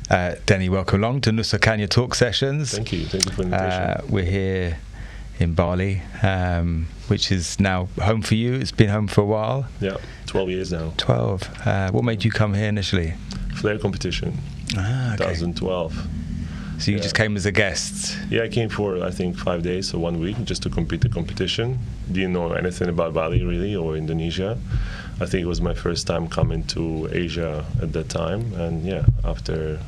Denny, welcome along to Nusa Caña Talks sessions. Thank you for the invitation. We're here in Bali, which is now home for you. It's been home for a while. Yeah, 12 years now. 12. What made you come here initially? Flare competition, okay. 2012. So you just came as a guest? Yeah, I came for, I think, 5 days or 1 week just to compete the competition. Didn't know anything about Bali, really, or Indonesia. I think it was my first time coming to Asia at that time. And yeah, after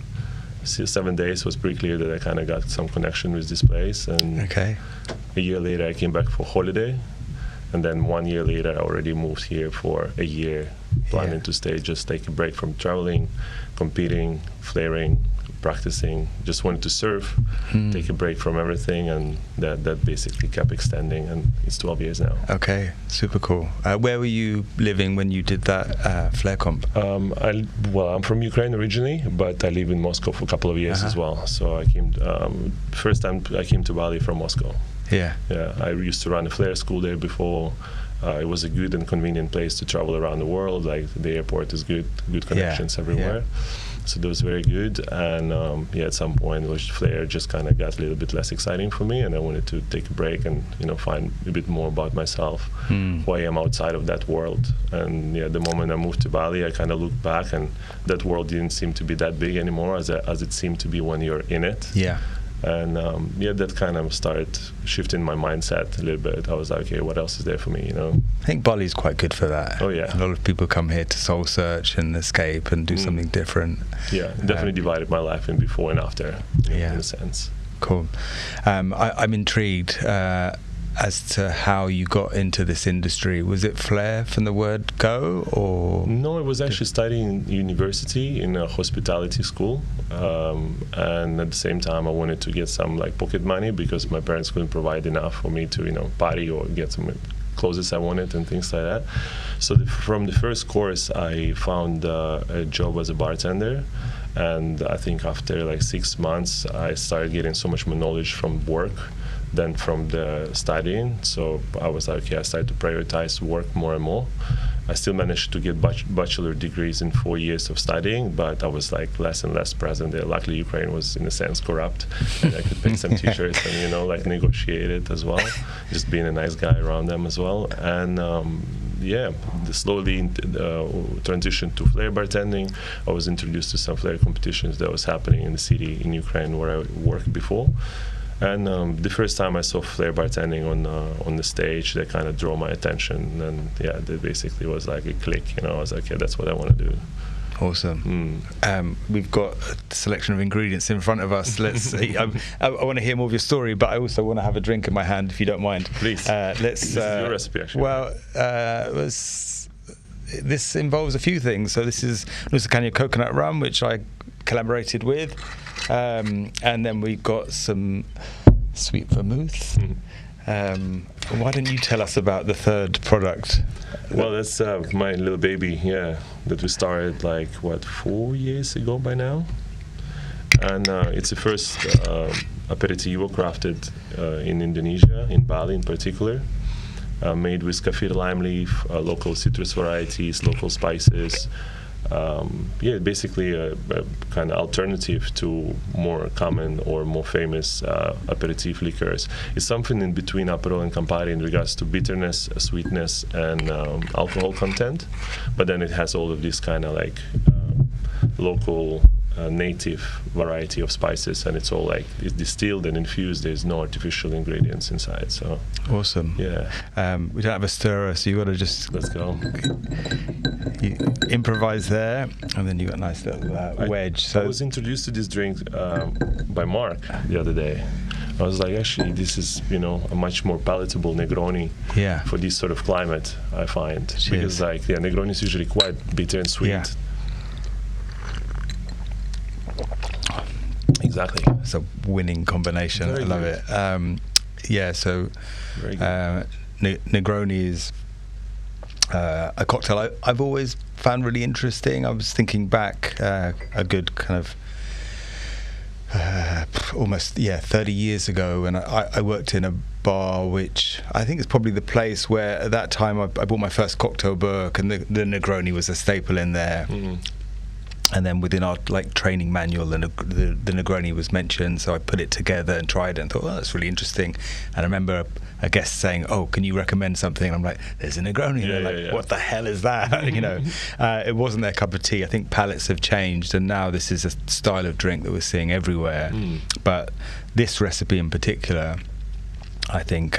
7 days, it was pretty clear that I kind of got some connection with this place. And a year later, I came back for holiday. And then 1 year later, I already moved here for a year, planning to stay, just take a break from traveling, competing, flaring, practicing. Just wanted to surf, take a break from everything, and that basically kept extending, and it's 12 years now. Okay, super cool. Where were you living when you did that flare comp? I'm from Ukraine originally, but I live in Moscow for a couple of years as well. So I came, first time I came to Bali from Moscow. Yeah, I used to run a flare school there before. It was a good and convenient place to travel around the world. Like the airport is good connections everywhere. So that was very good. And at some point, flare just kind of got a little bit less exciting for me, and I wanted to take a break and find a bit more about myself, who I am outside of that world. And the moment I moved to Bali, I kind of looked back, and that world didn't seem to be that big anymore as it seemed to be when you're in it. And that kind of started shifting my mindset a little bit. I was like, okay, what else is there for me, I think Bali's quite good for that. Oh yeah. A lot of people come here to soul search and escape and do something different. Yeah, definitely divided my life in before and after, in a sense. Cool. I'm intrigued as to how you got into this industry. Was it flare from the word go, or? No, I was actually studying university in a hospitality school, and at the same time I wanted to get some pocket money because my parents couldn't provide enough for me to party or get some clothes I wanted and things like that. So from the first course I found a job as a bartender. And I think after 6 months I started getting so much more knowledge from work than from the studying. So I was like, I started to prioritize work more and more. I still managed to get bachelor degrees in 4 years of studying, but I was less and less present there. Luckily, Ukraine was in a sense corrupt, and I could pick some t-shirts and negotiate it as well, just being a nice guy around them as well. And slowly transitioned to flare bartending. I was introduced to some flare competitions that was happening in the city in Ukraine where I worked before. And the first time I saw flare bartending on the stage, that kind of drew my attention, and that basically was like a click. I was like, that's what I want to do. Awesome. We've got a selection of ingredients in front of us. Let's see. I want to hear more of your story, but I also want to have a drink in my hand, if you don't mind. Please. This is your recipe, actually. Well, this involves a few things. So this is Nusa Caña coconut rum, which I collaborated with. And then we've got some sweet vermouth. Why don't you tell us about the third product? Well, that's my little baby, that we started 4 years ago by now. And it's the first aperitivo crafted in Indonesia, in Bali in particular. Made with kaffir lime leaf, local citrus varieties, local spices. Basically a kind of alternative to more common or more famous aperitif liqueurs. It's something in between Aperol and Campari in regards to bitterness, sweetness, and alcohol content, but then it has all of this kind of local native variety of spices, and it's all it's distilled and infused. There's no artificial ingredients inside. So awesome. We don't have a stirrer, so you got to just let's go. You improvise there, and then you got a nice little wedge. So I was introduced to this drink by Mark the other day. I was like, actually, this is a much more palatable Negroni for this sort of climate, I find. Cheers. Because Negroni is usually quite bitter and sweet. Exactly. It's a winning combination. I love it. So Negroni is a cocktail I've always found really interesting. I was thinking back a good kind of almost 30 years ago, and I worked in a bar which I think is probably the place where at that time I bought my first cocktail book, and the Negroni was a staple in there. And then within our like training manual, the Negroni was mentioned, so I put it together and tried it and thought, oh, that's really interesting. And I remember a guest saying, oh, can you recommend something? And I'm like, there's a Negroni. And they're like, what the hell is that? You know, it wasn't their cup of tea. I think palates have changed, and now this is a style of drink that we're seeing everywhere. But this recipe in particular, I think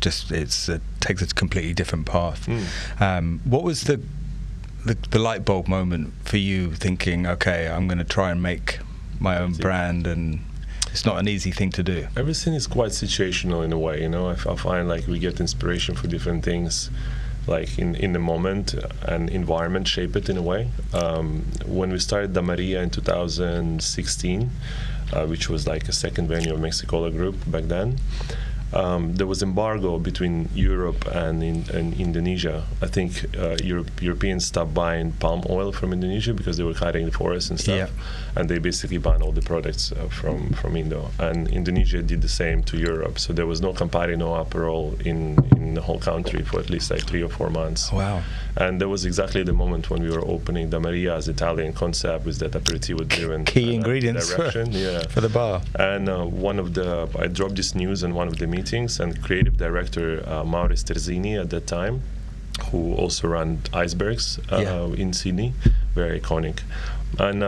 just takes a completely different path. What was the light bulb moment for you, thinking, okay, I'm going to try and make my own brand, and it's not an easy thing to do? Everything is quite situational in a way, you know. I find like we get inspiration for different things, like in the moment, and environment shape it in a way. When we started Da Maria in 2016, which was like a second venue of Mexicola Group back then, there was embargo between Europe and Indonesia. I think Europeans stopped buying palm oil from Indonesia because they were cutting the forest and stuff, and they basically banned all the products from Indo. And Indonesia did the same to Europe. So there was no Campari, no Aperol in the whole country for at least like 3 or 4 months. Wow. And that was exactly the moment when we were opening Da Maria as Italian concept with that aperitivo driven key ingredients for the bar. And I dropped this news on one of the meetings, and creative director Maurice Terzini at that time, who also ran Icebergs in Sydney, very iconic. And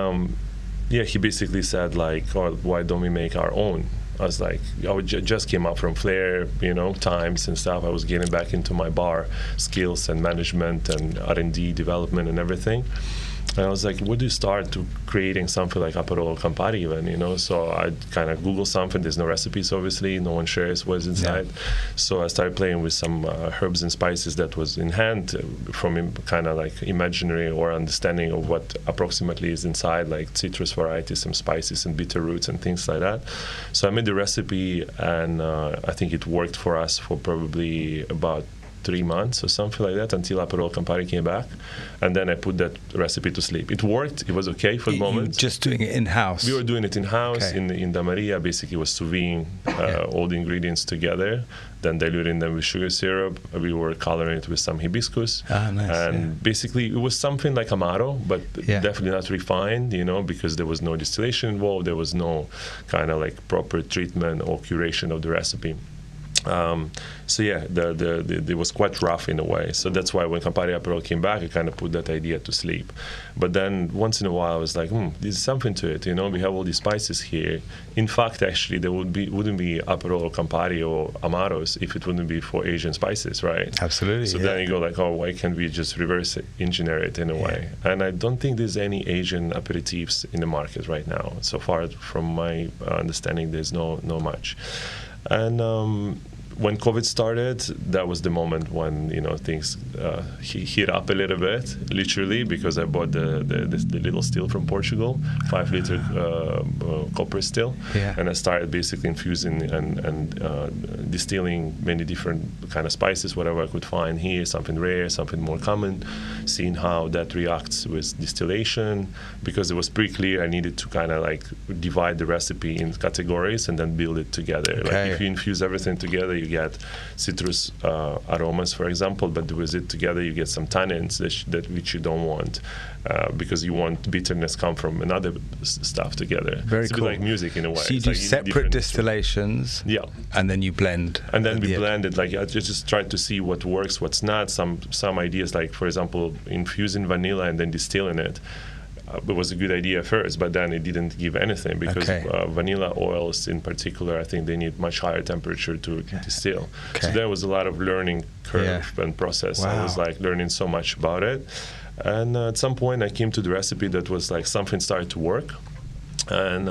he basically said like, oh, why don't we make our own? I was like, I just came up from Flair, you know, times and stuff. I was getting back into my bar skills and management and R&D development and everything. And I was like, where do you start to creating something like Aperol or Campari even, you know? So I kind of Googled something. There's no recipes, obviously. No one shares what's inside. Yeah. So I started playing with some herbs and spices that was in hand from kind of like imaginary or understanding of what approximately is inside, like citrus varieties, some spices and bitter roots and things like that. So I made the recipe, and I think it worked for us for probably about 3 months or something like that, until Aperol Campari came back, and then I put that recipe to sleep. It worked. It was okay for the moment. You were just doing it in-house? We were doing it in-house. Okay. In Da Maria, basically was sous vide all the ingredients together, then diluting them with sugar syrup. We were coloring it with some hibiscus. Nice. And basically it was something like Amaro, but definitely not refined, you know, because there was no distillation involved. There was no kind of like proper treatment or curation of the recipe. It was quite rough in a way. So that's why when Campari Aperol came back, I kind of put that idea to sleep. But then once in a while, I was like, there's something to it. You know, we have all these spices here. In fact, actually, there wouldn't be Aperol or Campari or Amaros if it wouldn't be for Asian spices, right? Absolutely. So then you go like, oh, why can't we just reverse engineer it in a way? And I don't think there's any Asian aperitifs in the market right now. So far, from my understanding, there's no much. And when COVID started, that was the moment when, you know, things heat up a little bit, literally, because I bought the little still from Portugal, 5 liter copper still, and I started basically infusing and distilling many different kind of spices, whatever I could find here, something rare, something more common, seeing how that reacts with distillation, because it was pretty clear I needed to kind of like divide the recipe in categories and then build it together. Okay. Like if you infuse everything together, you get citrus aromas, for example, but with it together you get some tannins that which you don't want, because you want bitterness come from another stuff together. Very cool. It's a bit like music in a way. So you do separate distillations, and then you blend. And then we blended. Like I just tried to see what works, what's not. Some ideas, like for example, infusing vanilla and then distilling it. It was a good idea first, but then it didn't give anything, because vanilla oils in particular, I think they need much higher temperature to distill. So there was a lot of learning curve and process. Wow. I was like learning so much about it. And at some point I came to the recipe that was like something started to work. And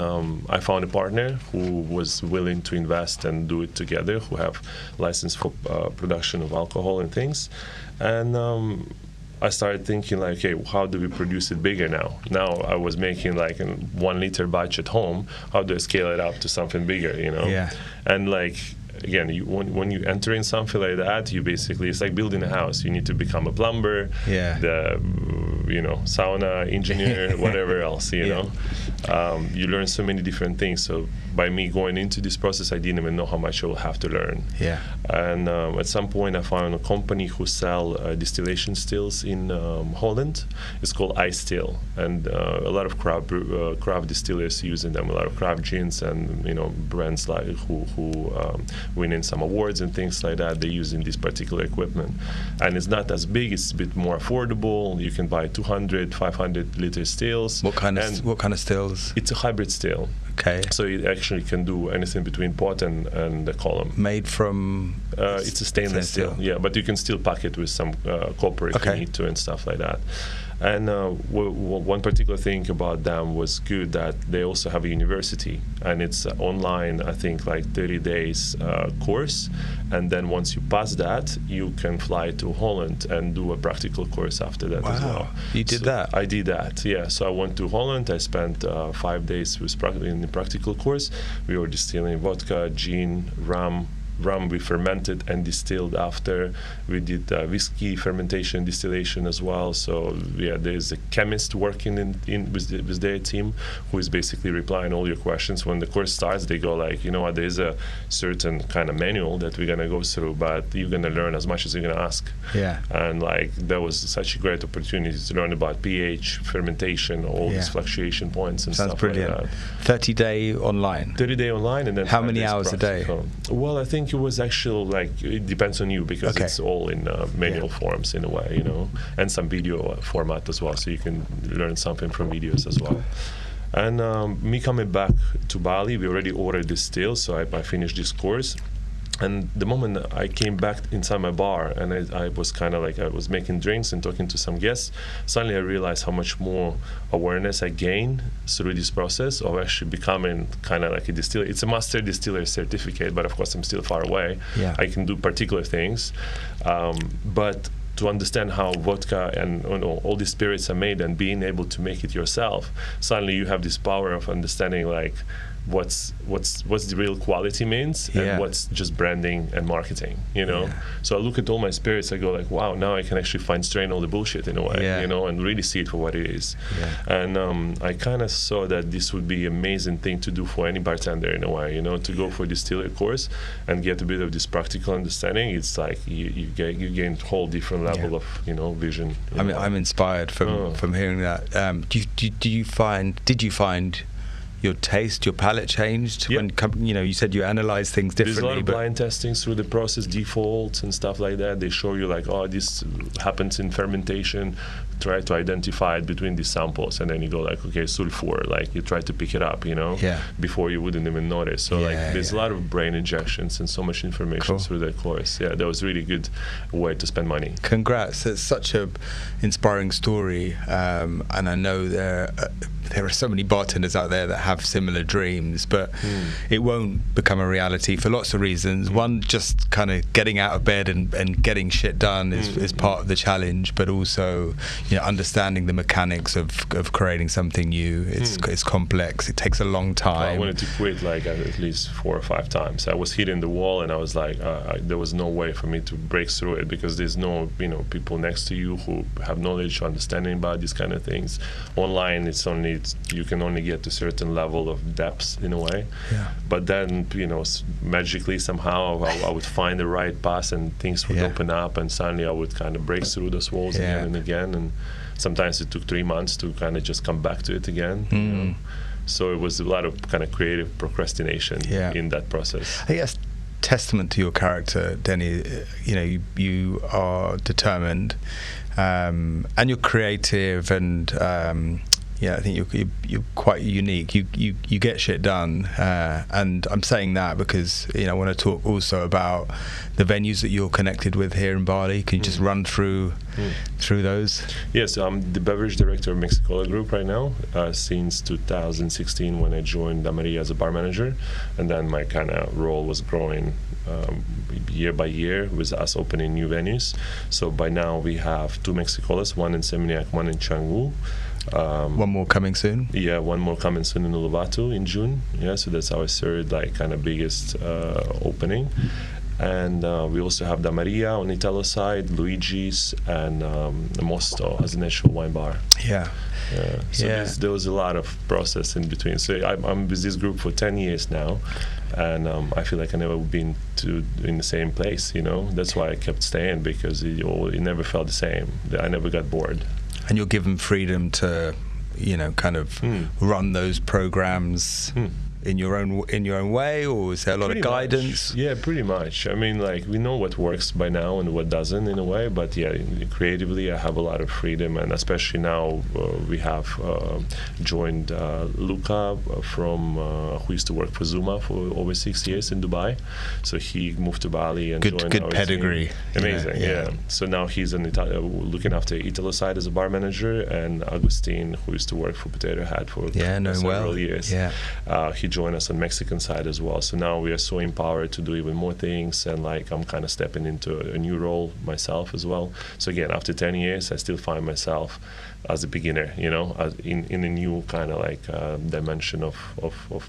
I found a partner who was willing to invest and do it together, who have license for production of alcohol and things. And I started thinking like, okay, how do we produce it bigger now? Now I was making like a 1 liter batch at home. How do I scale it up to something bigger, you know? Yeah. And like again, when you enter in something like that, you basically, it's like building a house. You need to become a plumber, the sauna engineer, whatever else, you know. You learn so many different things. So by me going into this process, I didn't even know how much I will have to learn. And at some point, I found a company who sell distillation stills in Holland. It's called Ice Still, and a lot of craft distillers using them. A lot of craft gins and brands like who winning some awards and things like that. They're using this particular equipment, and it's not as big. It's a bit more affordable. You can buy 200, 500 liter stills. What kind of stills? It's a hybrid still. Okay. So it actually can do anything between pot and the column. Made from? It's a stainless steel. Yeah, but you can still pack it with some copper if you need to and stuff like that. And one particular thing about them was good that they also have a university, and it's online, I think, like 30 days course. And then once you pass that, you can fly to Holland and do a practical course after that as well. You did that? I did that, yeah. So I went to Holland. I spent 5 days in the practical course. We were distilling vodka, gin, rum we fermented and distilled after. We did whiskey fermentation, distillation as well. So yeah, there's a chemist working with their team who is basically replying all your questions. When the course starts, they go like, you know what, there's a certain kind of manual that we're gonna go through, but you're gonna learn as much as you're gonna ask. Yeah. And like that was such a great opportunity to learn about pH, fermentation, all these fluctuation points and stuff brilliant. like that. 30-day online. 30-day online, and then how many hours a day? Well, I think it was actually like, it depends on you, because it's all in manual forms in a way, and some video format as well, so you can learn something from videos as well. And me coming back to Bali, we already ordered this still, so I finished this course. And the moment I came back inside my bar, and I was kind of like, I was making drinks and talking to some guests, suddenly I realized how much more awareness I gained through this process of actually becoming kind of like a distiller. It's a master distiller certificate, but of course I'm still far away. I can do particular things, but to understand how vodka and all these spirits are made and being able to make it yourself, suddenly you have this power of understanding like what's the real quality means and what's just branding and marketing, So I look at all my spirits, I go like, wow, now I can actually find strain all the bullshit in a way, and really see it for what it is. And I kind of saw that this would be an amazing thing to do for any bartender in a way, to go for a distiller course and get a bit of this practical understanding. It's like you gain a whole different level of vision. I'm inspired from hearing that. Did you find your taste, your palate changed when you said you analyze things differently? There's a lot of blind testing through the process, defaults and stuff like that. They show you like, oh, this happens in fermentation. Try to identify it between these samples, and then you go like, okay, sulfur, like you try to pick it up, before you wouldn't even notice. So there's a lot of brain injections and so much information through that course. Yeah, that was really good way to spend money. Congrats! It's such a inspiring story, and I know there are so many bartenders out there that have similar dreams, but it won't become a reality for lots of reasons. One, just kind of getting out of bed and getting shit done is part of the challenge, but also understanding the mechanics of creating something new. It's complex. It takes a long time. Well, I wanted to quit like at least 4 or 5 times. I was hitting the wall, and I was like, there was no way for me to break through it, because there's no people next to you who have knowledge, understanding about these kind of things. Online, you can only get to a certain level of depth in a way. But then magically somehow I would find the right path, and things would open up, and suddenly I would kind of break through those walls again and again. And sometimes it took 3 months to kind of just come back to it again. So it was a lot of kind of creative procrastination in that process. I guess testament to your character, Denny. You are determined, and you're creative, and I think you're quite unique. You get shit done, and I'm saying that because I want to talk also about the venues that you're connected with here in Bali. Can you just run through those? Yes, I'm the beverage director of Mexicola Group right now since 2016, when I joined Damaria as a bar manager, and then my kind of role was growing year by year with us opening new venues. So by now we have 2 Mexicolas, one in Seminyak, one in Canggu. One more coming soon. Yeah, one more coming soon in Uluwatu in June. Yeah, so that's our third like kind of biggest opening. And we also have Da Maria on Italo side, Luigi's, and Mosto as a natural wine bar. Yeah. So there was a lot of process in between. So I'm with this group for 10 years now, and I feel like I never been in the same place. You know, that's why I kept staying, because it never felt the same. I never got bored. And you're given freedom to, kind of run those programs. In your own way, or is there a lot of guidance? Yeah, pretty much. I mean, like, we know what works by now and what doesn't in a way, but yeah, creatively I have a lot of freedom, and especially now we have joined Luca who used to work for Zuma for over 6 years in Dubai. So he moved to Bali and joined good our pedigree. team. Amazing, yeah. So now he's looking after Italo side as a bar manager, and Agustin, who used to work for Potato Head for several years. Yeah. He joined us on Mexican side as well. So now we are so empowered to do even more things, and like I'm kind of stepping into a new role myself as well. So again, after 10 years, I still find myself as a beginner, in a new kind of like dimension of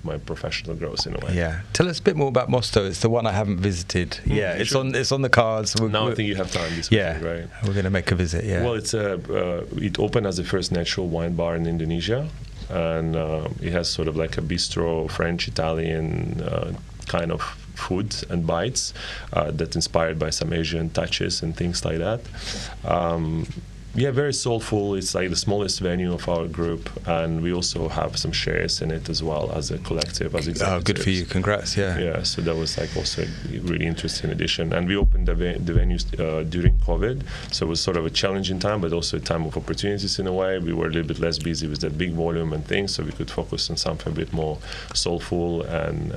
my professional growth in a way. Yeah. Tell us a bit more about Mosto. It's the one I haven't visited. It's on the cards. I think you have time this week, right? We're going to make a visit. Yeah. Well, it opened as the first natural wine bar in Indonesia. And it has sort of like a bistro, French, Italian kind of food and bites that's inspired by some Asian touches and things like that. Very soulful. It's like the smallest venue of our group, and we also have some shares in it as well as a collective, as executives. Oh, good for you! Congrats! Yeah. So that was like also a really interesting addition, and we opened the venues during COVID, so it was sort of a challenging time, but also a time of opportunities in a way. We were a little bit less busy with that big volume and things, so we could focus on something a bit more soulful and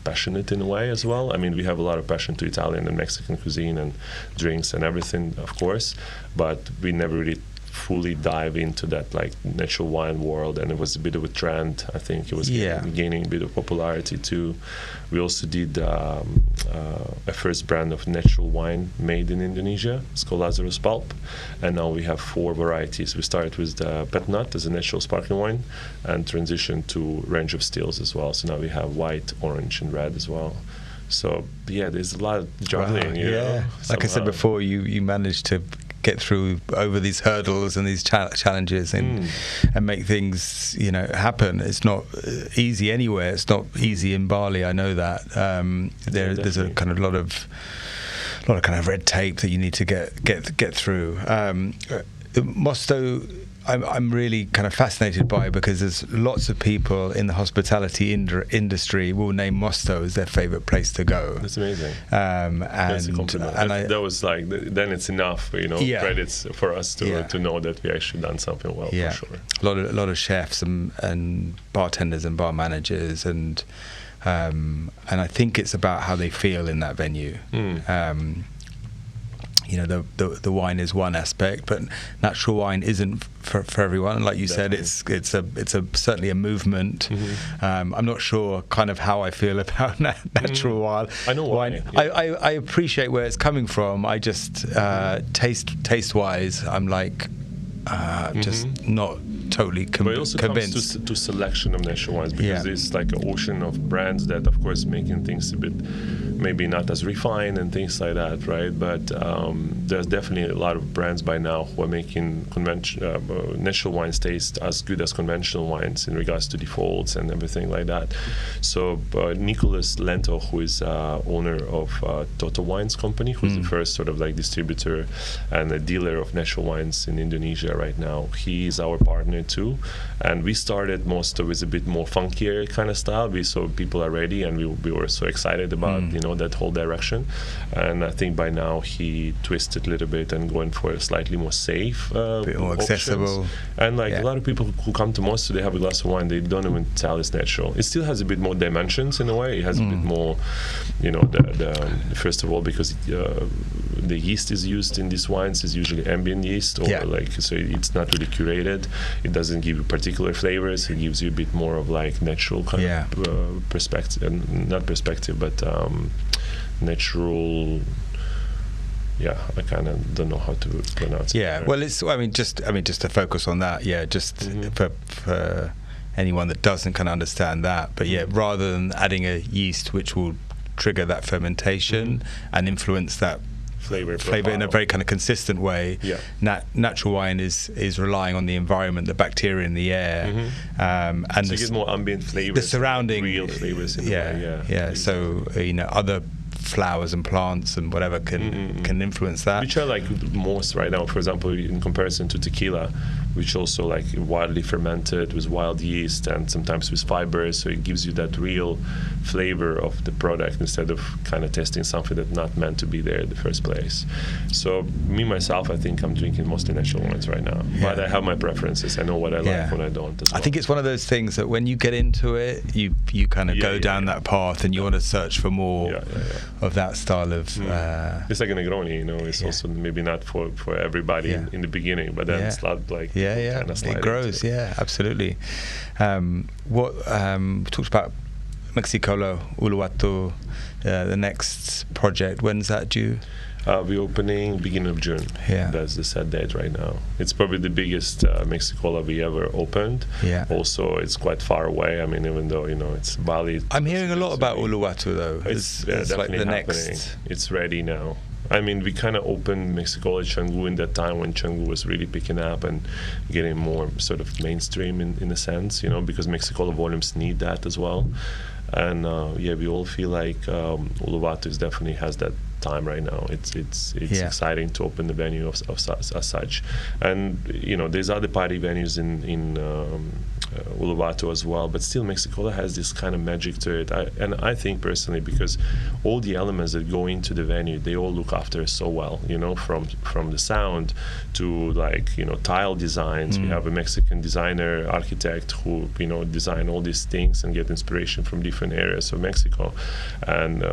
passionate in a way as well. I mean, we have a lot of passion to Italian and Mexican cuisine and drinks and everything, of course, but we never really fully dive into that like natural wine world, and it was a bit of a trend. I think it was gaining a bit of popularity too. We also did a first brand of natural wine made in Indonesia. It's called Lazarus Pulp, and now we have 4 varieties. We started with the Pet Nut as a natural sparkling wine, and transitioned to range of stills as well. So now we have white, orange, and red as well. So there's a lot of juggling. Wow. Like I said before, you managed to get through over these hurdles and these challenges and make things happen. It's not easy anywhere. It's not easy in Bali. I know that. There's a kind of lot of kind of red tape that you need to get through. Mosto, I'm really kind of fascinated by, because there's lots of people in the hospitality industry will name Mosto as their favorite place to go. That's amazing. That's a compliment. That was like, then it's enough, credits for us to know that we actually done something well, for sure. A lot of chefs and bartenders and bar managers, and I think it's about how they feel in that venue. The wine is one aspect, but natural wine isn't for everyone. Like you said, it's certainly a movement. I'm not sure kind of how I feel about natural wine. I know why. I appreciate where it's coming from. I just taste wise, I'm like just not totally convinced. But it also comes to selection of natural wines, because there's like an ocean of brands that, of course, making things a bit maybe not as refined and things like that, right? But there's definitely a lot of brands by now who are making natural wines taste as good as conventional wines in regards to defaults and everything like that. So Nicholas Lento, who is owner of Toto Wines Company, who's the first sort of like distributor and a dealer of natural wines in Indonesia right now, he is our partner too. And we started Mosto with a bit more funkier kind of style. We saw people are ready, and we were so excited about that whole direction. And I think by now he twisted a little bit and going for a slightly more safe, a bit more accessible. And like a lot of people who come to Mosto, they have a glass of wine, they don't even tell it's natural. It still has a bit more dimensions in a way. It has a bit more, the first of all, because the yeast is used in these wines is usually ambient yeast, or so it's not really curated. It doesn't give you particular flavors. It gives you a bit more of like natural kind of perspective, not perspective, but natural. I kind of don't know how to pronounce it. Yeah, well, it's just to focus on that. Yeah, just for anyone that doesn't kind of understand that. But yeah, rather than adding a yeast which will trigger that fermentation and influence that flavor in a very kind of consistent way. Natural wine is relying on the environment, the bacteria in the air, and so you get more ambient flavors, the surrounding real flavors. In a way. So other flowers and plants and whatever can influence that. Which I like most right now, for example, in comparison to tequila, which also like wildly fermented with wild yeast and sometimes with fibers, so it gives you that real flavor of the product instead of kind of testing something that's not meant to be there in the first place. So me myself, I think I'm drinking mostly natural wines right now, but I have my preferences. I know what I like, what I don't as well. I think it's one of those things that when you get into it, you kind of go down that path and you want to search for more of that style of it's like a Negroni, it's also maybe not for everybody in the beginning, but then it's not like it grows. Absolutely. What talked about Mexicolo Uluwatu, the next project, when's that due? We're opening beginning of June. That's the set date right now. It's probably the biggest Mexicola we ever opened. Also, it's quite far away. I mean, even though it's Bali. I'm hearing a lot about Uluwatu though. It's definitely like the happening. next. It's ready now. I mean, we kind of opened Mexicola Canggu in that time when Canggu was really picking up and getting more sort of mainstream in a sense, because Mexicola volumes need that as well. And we all feel like Uluwatu definitely has that time right now. It's exciting to open the venue as such. And there's other party venues in Uluwatu as well, but still Mexicola has this kind of magic to it. I think personally, because all the elements that go into the venue, they all look after so well, from the sound to tile designs. We have a Mexican designer, architect who design all these things and get inspiration from different areas of Mexico, and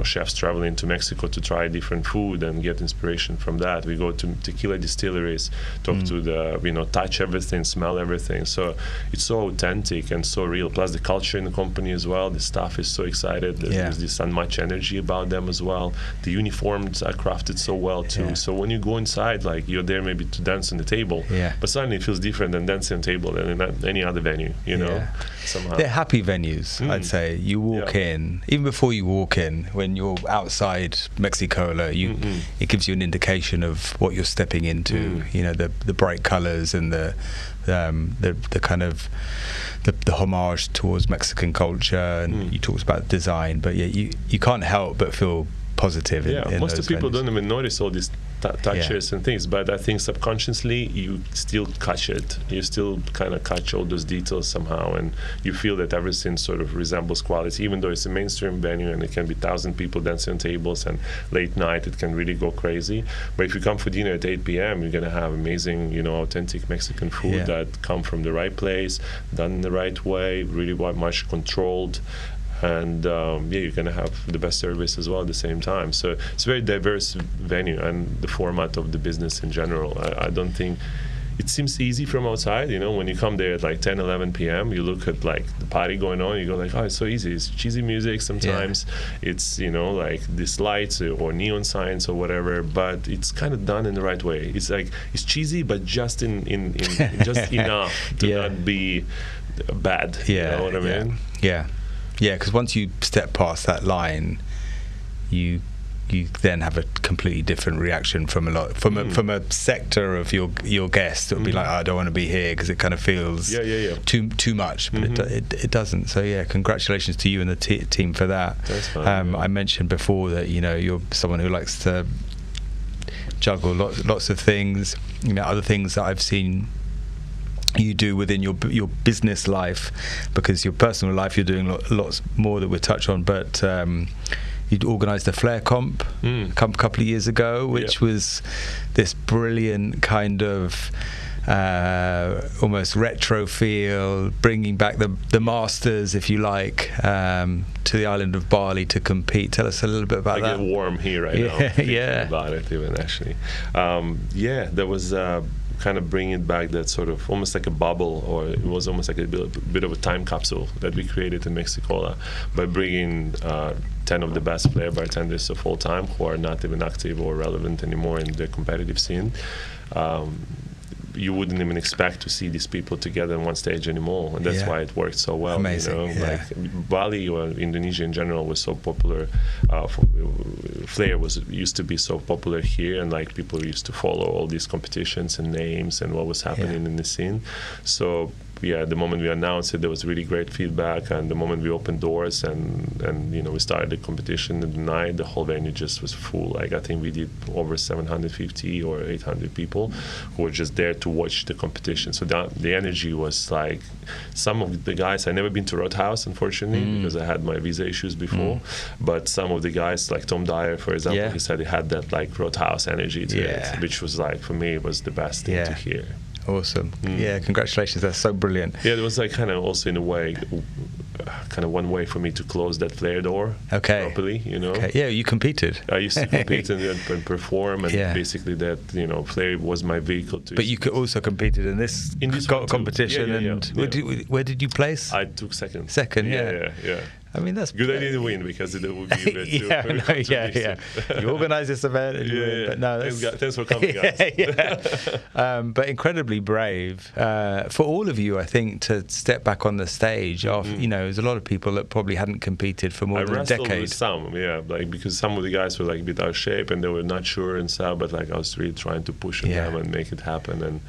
chefs traveling to Mexico to try different food and get inspiration from that. We go to tequila distilleries, talk to the touch everything, smell everything. So it's so authentic and so real. Plus the culture in the company as well. The staff is so excited. There's this unmatched energy about them as well. The uniforms are crafted so well too. So when you go inside, you're there maybe to dance on the table, but suddenly it feels different than dancing on the table than in any other venue. Somehow they're happy venues. I'd say you walk in, even before you walk in, when you're outside Mexicola, it gives you an indication of what you're stepping into. The bright colors and the kind of the homage towards Mexican culture, and you talked about design, but you can't help but feel positive. Most of the people venues. don't even notice all these touches and things, but I think subconsciously you still catch it. You still kind of catch all those details somehow, and you feel that everything sort of resembles quality, even though it's a mainstream venue and it can be 1,000 people dancing on tables, and late night it can really go crazy. But if you come for dinner at 8 p.m., you're gonna have amazing, authentic Mexican food that come from the right place, done in the right way, really much controlled. And you're going to have the best service as well at the same time. So it's a very diverse venue, and the format of the business in general. I don't think it seems easy from outside. When you come there at 10, 11 p.m., you look at the party going on, you go oh, it's so easy. It's cheesy music sometimes. It's these lights or neon signs or whatever, but it's kind of done in the right way. It's it's cheesy, but just in just enough to not be bad. You know what I mean? Yeah, because once you step past that line, you then have a completely different reaction from a sector of your guests. It'll be like, I don't want to be here because it kind of feels too much, but it doesn't. So congratulations to you and the team for that. That's fine, I mentioned before that you're someone who likes to juggle lots of things. Other things that I've seen you do within your business life, because your personal life you're doing lots more that we'll touch on, but you'd organised a Flair comp a couple of years ago, which was this brilliant kind of almost retro feel, bringing back the masters, if you like, to the island of Bali to compete. Tell us a little bit about that. I get warm here right now thinking about it even, actually. There was kind of bringing back that sort of almost like a bubble, or it was almost like a bit of a time capsule that we created in Mexicola by bringing 10 of the best flair bartenders of all time who are not even active or relevant anymore in the competitive scene. You wouldn't even expect to see these people together on one stage anymore, and that's why it worked so well. Amazing. Like Bali or Indonesia in general was so popular. Flair used to be so popular here, and like people used to follow all these competitions and names and what was happening in the scene. So the moment we announced it, there was really great feedback, and the moment we opened doors and we started the competition in the night, the whole venue just was full. Like I think we did over 750 or 800 people who were just there to watch the competition. So the energy was like, some of the guys, I never been to Roadhouse unfortunately because I had my visa issues before, but some of the guys like Tom Dyer, for example, he said he had that like Roadhouse energy to it, which was like, for me, it was the best thing to hear. Awesome. Yeah, congratulations. That's so brilliant. Yeah, it was like kind of also in a way, kind of one way for me to close that Flair door properly, Okay. Yeah, you competed. I used to compete and perform, and basically that, Flair was my vehicle to... But you could also competed in this competition. Where did you place? I took second. Second, yeah. I mean, that's good. I didn't win because it would be a bit too You organised this event, and you win, but no, thanks for coming, guys. But incredibly brave for all of you, I think, to step back on the stage. After there's a lot of people that probably hadn't competed for more than a decade. With some, like because some of the guys were like a bit out of shape and they were not sure and stuff. But like I was really trying to push them and make it happen. And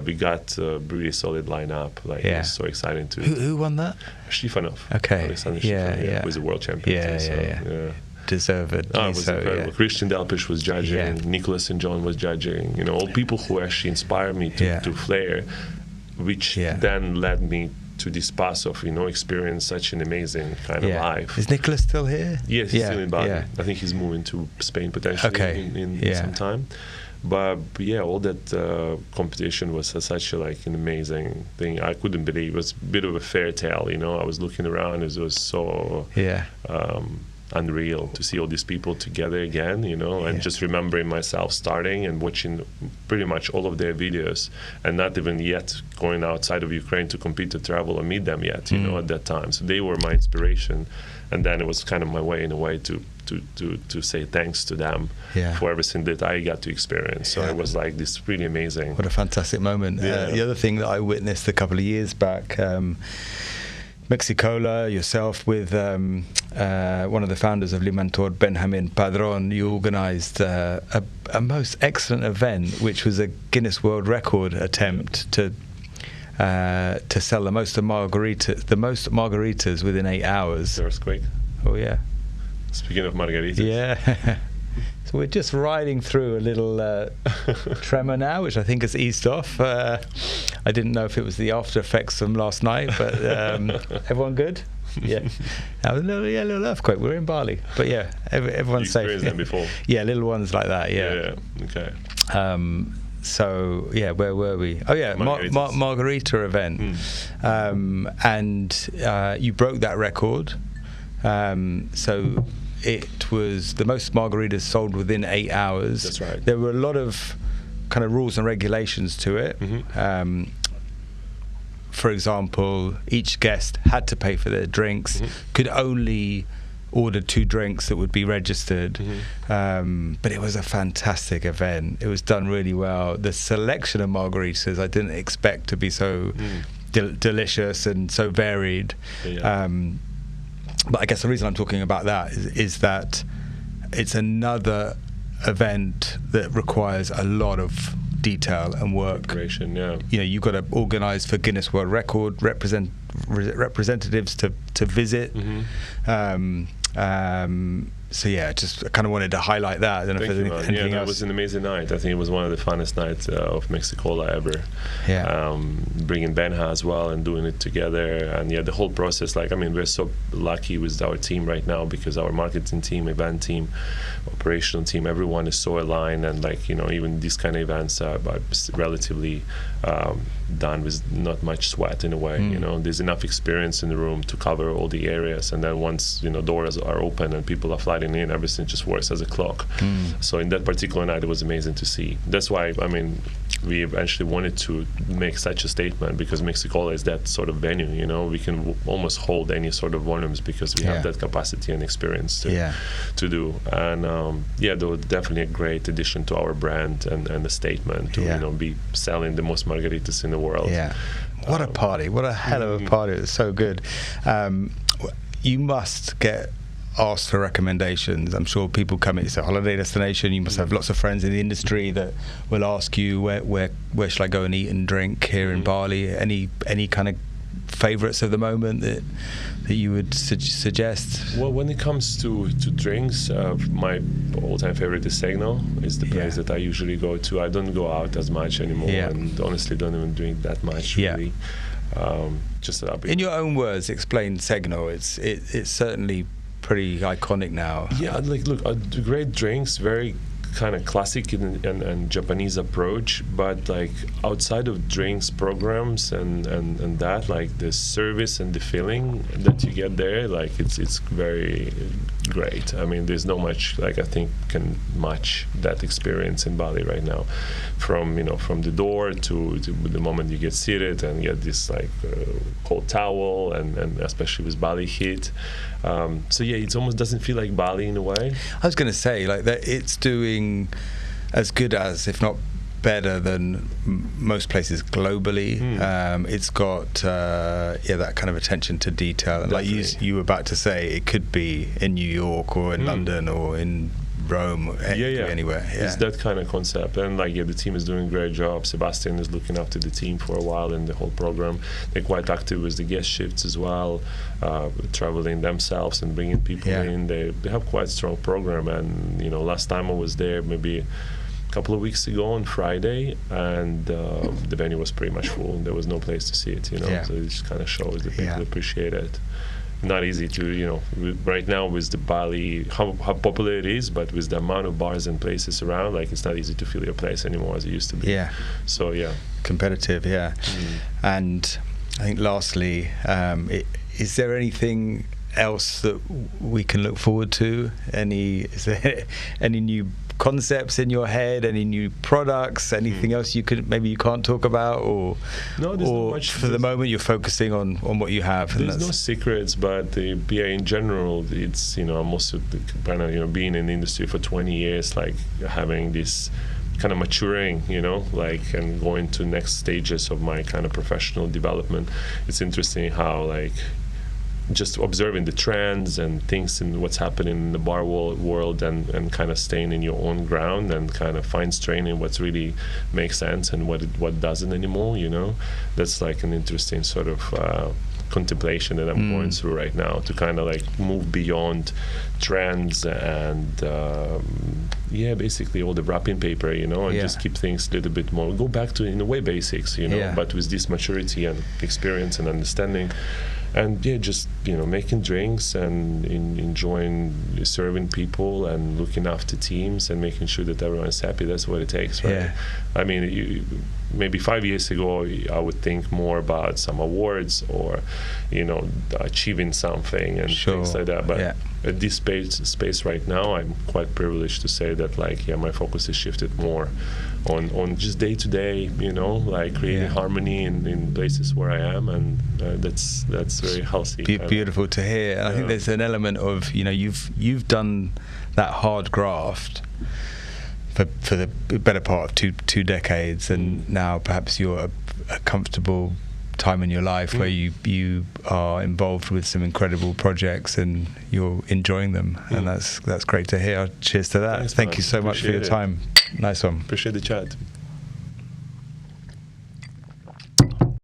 we got a really solid lineup. Like it was so exciting to. Who won that? Shifanov. Okay. Alexander Shifanov, who was a world champion. Deserved. It was incredible. Christian Delpish was judging. Nicholas St. John was judging. All people who actually inspired me to Flair, which then led me to this path of experience such an amazing kind of life. Is Nicholas still here? Yes, he's still in Bali. I think he's moving to Spain potentially in some time. But all that competition was such an amazing thing. I couldn't believe it was a bit of a fairy tale. I was looking around, it was so unreal to see all these people together again, and just remembering myself starting and watching pretty much all of their videos, and not even yet going outside of Ukraine to compete, to travel and meet them yet, at that time. So they were my inspiration, and then it was kind of my way in a way to say thanks to them for everything that I got to experience. So it was like this really amazing. What a fantastic moment. The other thing that I witnessed a couple of years back, Mexicola, yourself with one of the founders of Limo, Benjamin Padron, you organised a most excellent event, which was a Guinness World Record attempt to sell the most margaritas within 8 hours. Earthquake. Oh yeah. Speaking of margaritas. Yeah. So we're just riding through a little tremor now, which I think has eased off. I didn't know if it was the after effects from last night, but everyone good? Yeah. Now, a little earthquake. We're in Bali, but everyone's safe. You experienced them before? Yeah, little ones like that. Yeah. Okay. So where were we? Oh yeah, margarita event, and you broke that record. So it was the most margaritas sold within 8 hours. That's right. There were a lot of kind of rules and regulations to it. For example, each guest had to pay for their drinks, could only order 2 drinks that would be registered. But it was a fantastic event. It was done really well. The selection of margaritas I didn't expect to be so delicious and so varied. But I guess the reason I'm talking about that is that it's another event that requires a lot of detail and work. Preparation, you've got to organise for Guinness World Record representatives to visit. So just I kind of wanted to highlight that. I don't know if there's anything else. It was an amazing night. I think it was one of the funnest nights of Mexicola ever. Bringing Benja as well and doing it together, and the whole process. We're so lucky with our team right now because our marketing team, event team, operational team, everyone is so aligned, and even these kind of events are relatively done with not much sweat in a way. There's enough experience in the room to cover all the areas, and then once doors are open and people are flying in, everything just works as a clock. So in that particular night, it was amazing to see. That's why we eventually wanted to make such a statement because Mexicola is that sort of venue, you know, we can almost hold any sort of volumes because we have that capacity and experience to do. And they were definitely a great addition to our brand and a statement to, you know, be selling the most margaritas in the world. Yeah. What a party. What a hell of a party. It was so good. You must get asked for recommendations. I'm sure people come, it's a holiday destination, you must have lots of friends in the industry that will ask you where should I go and eat and drink here in Bali. Any kind of favorites of the moment that you would suggest? Well, when it comes to drinks, my all-time favorite is Segno. It's the place that I usually go to. I don't go out as much anymore, and honestly don't even drink that much really. Just in your own words, explain Segno. It's certainly pretty iconic now. Yeah, like look, great drinks, very kind of classic and Japanese approach, but like outside of drinks programs and that, like the service and the feeling that you get there, like it's very great. I mean, there's no much like I think can match that experience in Bali right now, from the door to the moment you get seated and get this like cold towel and especially with Bali heat. So yeah, it almost doesn't feel like Bali in a way. I was going to say like that it's doing as good as, if not better than most places globally. It's got that kind of attention to detail, and definitely. Like you were about to say, it could be in New York or in London or in Rome or anywhere. It's that kind of concept, and like the team is doing a great job. Sebastian is looking after the team for a while in the whole program. They're quite active with the guest shifts as well, traveling themselves and bringing people in. They have quite a strong program, and last time I was there maybe a couple of weeks ago on Friday, and the venue was pretty much full. There was no place to see it, so it just kind of shows that people appreciate it. Not easy to, right now with the Bali, how popular it is, but with the amount of bars and places around, like it's not easy to fill your place anymore as it used to be. Yeah. So competitive, And I think lastly, is there anything else that we can look forward to? Is there any new concepts in your head, any new products, anything else you can't talk about, or no, there's not much. For the moment you're focusing on what you have? There's no secrets, but in general, it's I'm also kind of being in the industry for 20 years, like having this kind of maturing, and going to next stages of my kind of professional development. It's interesting how like just observing the trends and things and what's happening in the bar world and kind of staying in your own ground and kind of fine-tuning what really makes sense and what doesn't anymore, That's like an interesting sort of contemplation that I'm going through right now, to kind of like move beyond trends and basically all the wrapping paper, and just keep things a little bit more, go back to in a way basics, but with this maturity and experience and understanding. And just making drinks and enjoying serving people and looking after teams and making sure that everyone's happy. That's what it takes, right? Yeah. I mean, maybe 5 years ago, I would think more about some awards or achieving something and things like that. But at this space right now, I'm quite privileged to say that my focus has shifted more on just day to day, like creating harmony in places where I am, and that's very healthy. Beautiful to hear. And I think there's an element of you've done that hard graft for the better part of two decades, and now perhaps you're a comfortable time in your life where you are involved with some incredible projects and you're enjoying them, and that's great to hear. Cheers to that. Thanks, Thank you so much for your time. Nice one. Appreciate the chat.